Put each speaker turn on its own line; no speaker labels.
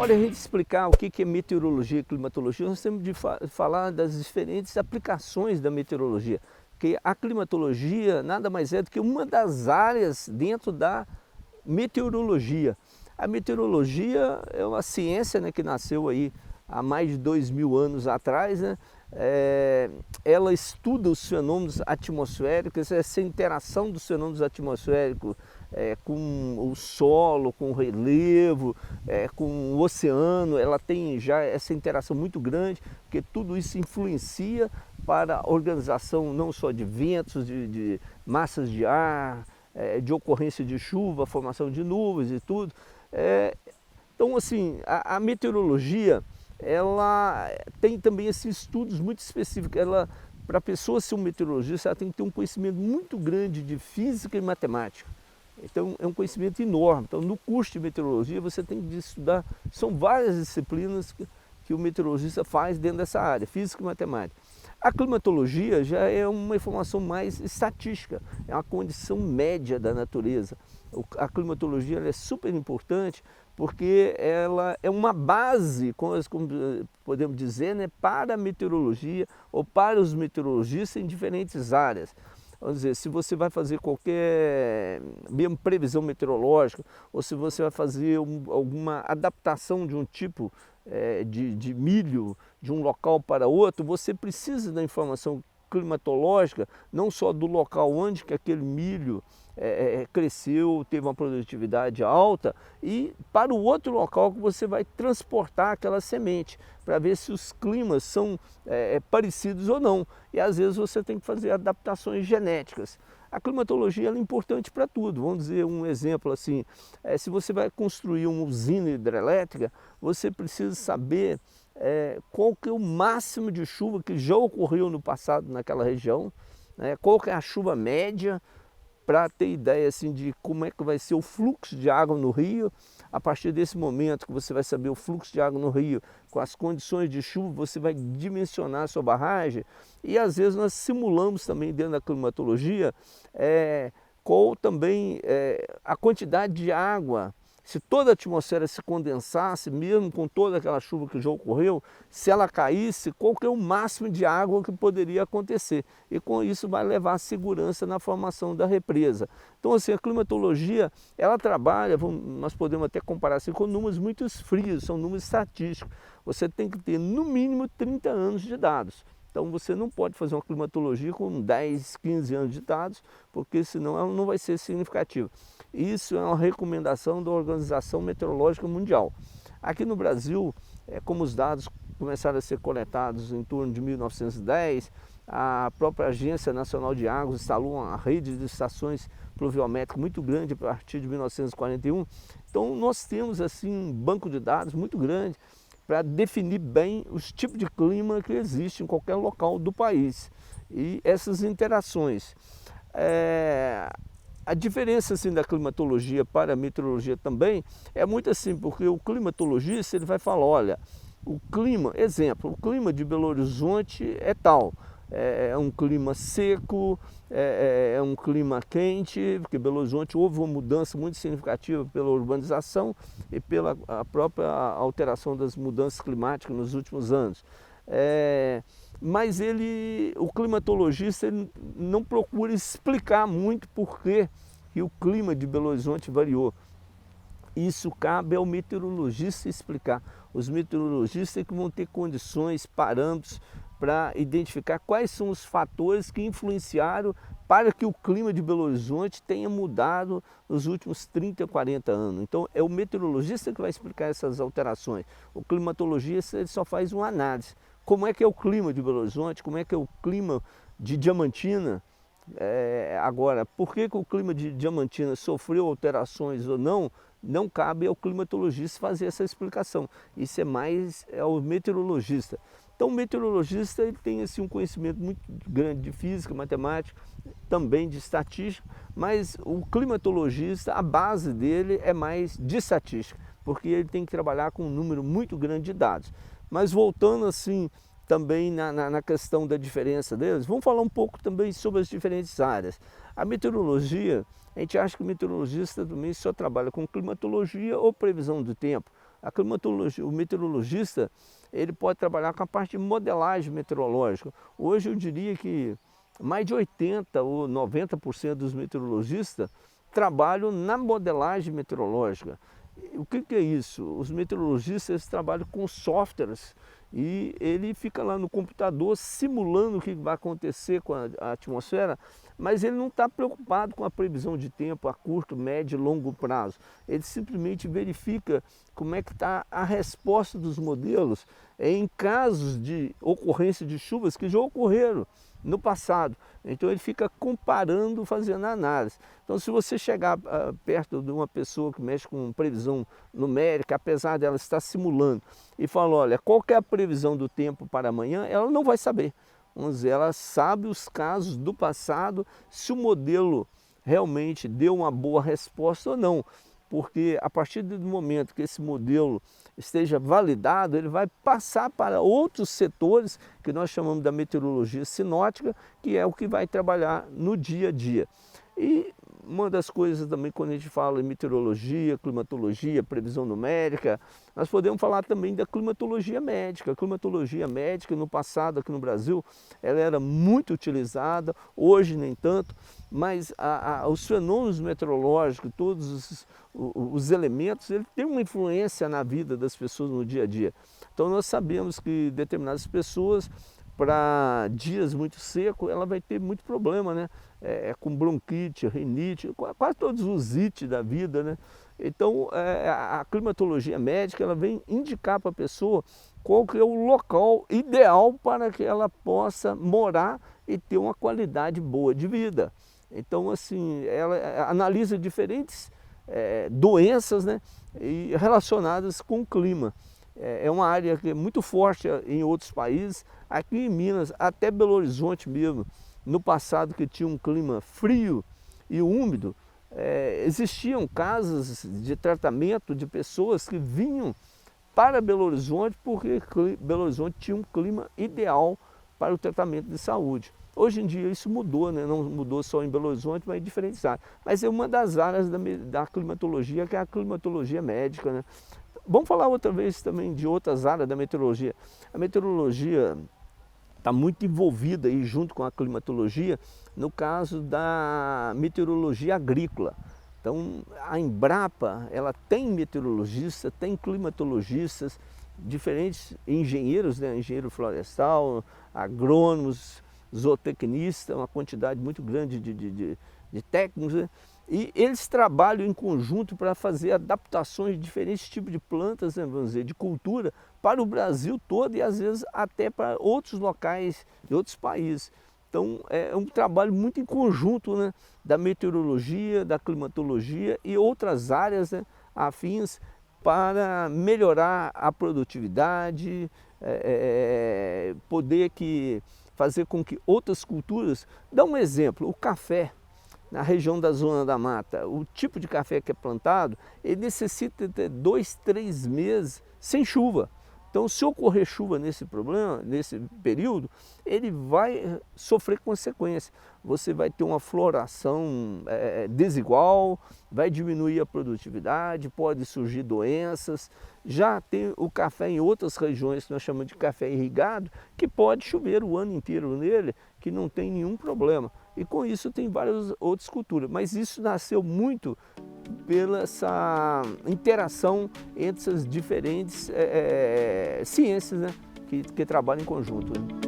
Olha, a gente explicar o que é meteorologia e climatologia, nós temos de falar das diferentes aplicações da meteorologia. Porque a climatologia nada mais é do que uma das áreas dentro da meteorologia. A meteorologia é uma ciência, né, que nasceu aí há mais de 2000 anos atrás, né? Ela estuda os fenômenos atmosféricos, essa interação dos fenômenos atmosféricos com o solo, com o relevo, com o oceano. Ela tem já essa interação muito grande, porque tudo isso influencia para a organização não só de ventos, de massas de ar, de ocorrência de chuva, formação de nuvens e tudo. Então, assim, a meteorologia, ela tem também esses estudos muito específicos. Para a pessoa ser um meteorologista, ela tem que ter um conhecimento muito grande de física e matemática. Então, é um conhecimento enorme. Então, no curso de meteorologia, você tem que estudar, são várias disciplinas que o meteorologista faz dentro dessa área, física e matemática. A climatologia já é uma informação mais estatística, é uma condição média da natureza. A climatologia é super importante porque ela é uma base, como podemos dizer, né, para a meteorologia ou para os meteorologistas em diferentes áreas. Vamos dizer, se você vai fazer qualquer mesmo previsão meteorológica, ou se você vai fazer alguma adaptação de um tipo de milho de um local para outro, você precisa da informação climatológica, não só do local onde que aquele milho cresceu, teve uma produtividade alta, e para o outro local que você vai transportar aquela semente, para ver se os climas são parecidos ou não. E às vezes você tem que fazer adaptações genéticas. A climatologia é importante para tudo. Vamos dizer um exemplo assim, se você vai construir uma usina hidrelétrica, você precisa saber qual que é o máximo de chuva que já ocorreu no passado naquela região, né? Qual que é a chuva média, para ter ideia assim, de como é que vai ser o fluxo de água no rio. A partir desse momento que você vai saber o fluxo de água no rio, com as condições de chuva, você vai dimensionar a sua barragem. E às vezes nós simulamos também dentro da climatologia qual também a quantidade de água. Se toda a atmosfera se condensasse, mesmo com toda aquela chuva que já ocorreu, se ela caísse, qual que é o máximo de água que poderia acontecer? E com isso vai levar segurança na formação da represa. Então, assim, a climatologia, ela trabalha, nós podemos até comparar assim, com números muito frios, são números estatísticos. Você tem que ter no mínimo 30 anos de dados. Então você não pode fazer uma climatologia com 10, 15 anos de dados, porque senão ela não vai ser significativa. Isso é uma recomendação da Organização Meteorológica Mundial. Aqui no Brasil, como os dados começaram a ser coletados em torno de 1910, a própria Agência Nacional de Águas instalou uma rede de estações pluviométricas muito grande a partir de 1941. Então nós temos assim um banco de dados muito grande para definir bem os tipos de clima que existem em qualquer local do país e essas interações. A diferença assim, da climatologia para a meteorologia também é muito assim, porque o climatologista ele vai falar, olha, o clima, exemplo, o clima de Belo Horizonte é tal, é um clima seco, é um clima quente, porque Belo Horizonte houve uma mudança muito significativa pela urbanização e pela a própria alteração das mudanças climáticas nos últimos anos. Mas o climatologista ele não procura explicar muito por que o clima de Belo Horizonte variou. Isso cabe ao meteorologista explicar. Os meteorologistas que vão ter condições, parâmetros para identificar quais são os fatores que influenciaram para que o clima de Belo Horizonte tenha mudado nos últimos 30, 40 anos. Então é o meteorologista que vai explicar essas alterações. O climatologista ele só faz uma análise. Como é que é o clima de Belo Horizonte, como é que é o clima de Diamantina. Agora, por que o clima de Diamantina sofreu alterações ou não, não cabe ao climatologista fazer essa explicação. Isso é mais ao meteorologista. Então o meteorologista ele tem assim, um conhecimento muito grande de física, matemática, também de estatística, mas o climatologista, a base dele é mais de estatística, porque ele tem que trabalhar com um número muito grande de dados. Mas voltando assim, também na questão da diferença deles, vamos falar um pouco também sobre as diferentes áreas. A meteorologia, a gente acha que o meteorologista também só trabalha com climatologia ou previsão do tempo. O meteorologista, ele pode trabalhar com a parte de modelagem meteorológica. Hoje eu diria que mais de 80 ou 90% dos meteorologistas trabalham na modelagem meteorológica. O que é isso? Os meteorologistas trabalham com softwares e ele fica lá no computador simulando o que vai acontecer com a atmosfera, mas ele não está preocupado com a previsão de tempo a curto, médio e longo prazo. Ele simplesmente verifica como é que está a resposta dos modelos em casos de ocorrência de chuvas que já ocorreram no passado. Então ele fica comparando, fazendo análise. Então se você chegar perto de uma pessoa que mexe com previsão numérica, apesar dela estar simulando, e falar, olha, qual que é a previsão do tempo para amanhã, ela não vai saber. Vamos dizer, ela sabe os casos do passado, se o modelo realmente deu uma boa resposta ou não. Porque a partir do momento que esse modelo esteja validado, ele vai passar para outros setores que nós chamamos da meteorologia sinótica, que é o que vai trabalhar no dia a dia. E uma das coisas também, quando a gente fala em meteorologia, climatologia, previsão numérica, nós podemos falar também da climatologia médica. A climatologia médica, no passado aqui no Brasil, ela era muito utilizada, hoje nem tanto, mas os fenômenos meteorológicos, todos os elementos, ele tem uma influência na vida das pessoas no dia a dia. Então nós sabemos que determinadas pessoas, para dias muito secos, ela vai ter muito problema, né? Com bronquite, rinite, quase todos os ites da vida, né? Então a climatologia médica, ela vem indicar para a pessoa qual que é o local ideal para que ela possa morar e ter uma qualidade boa de vida. Então assim, ela analisa diferentes doenças, né, e relacionadas com o clima. É uma área que é muito forte em outros países, aqui em Minas, até Belo Horizonte mesmo, no passado que tinha um clima frio e úmido, existiam casas de tratamento de pessoas que vinham para Belo Horizonte porque Belo Horizonte tinha um clima ideal para o tratamento de saúde. Hoje em dia isso mudou, né? Não mudou só em Belo Horizonte, mas em diferentes áreas. Mas é uma das áreas da climatologia, que é a climatologia médica, né? Vamos falar outra vez também de outras áreas da meteorologia. A meteorologia está muito envolvida aí junto com a climatologia no caso da meteorologia agrícola. Então a Embrapa, ela tem meteorologistas, tem climatologistas, diferentes engenheiros, né? Engenheiro florestal, agrônomos, zootecnistas, uma quantidade muito grande de técnicos, né? E eles trabalham em conjunto para fazer adaptações de diferentes tipos de plantas, né, vamos dizer, de cultura, para o Brasil todo e às vezes até para outros locais de outros países. Então é um trabalho muito em conjunto, né, da meteorologia, da climatologia e outras áreas, né, afins para melhorar a produtividade, poder fazer com que outras culturas... Dá um exemplo, o café. Na região da Zona da Mata, o tipo de café que é plantado, ele necessita ter 2, 3 meses sem chuva. Então, se ocorrer chuva nesse período, ele vai sofrer consequências. Você vai ter uma floração desigual, vai diminuir a produtividade, pode surgir doenças. Já tem o café em outras regiões, que nós chamamos de café irrigado, que pode chover o ano inteiro nele, que não tem nenhum problema. E com isso tem várias outras culturas, mas isso nasceu muito pela essa interação entre essas diferentes ciências, né, que trabalham em conjunto, né?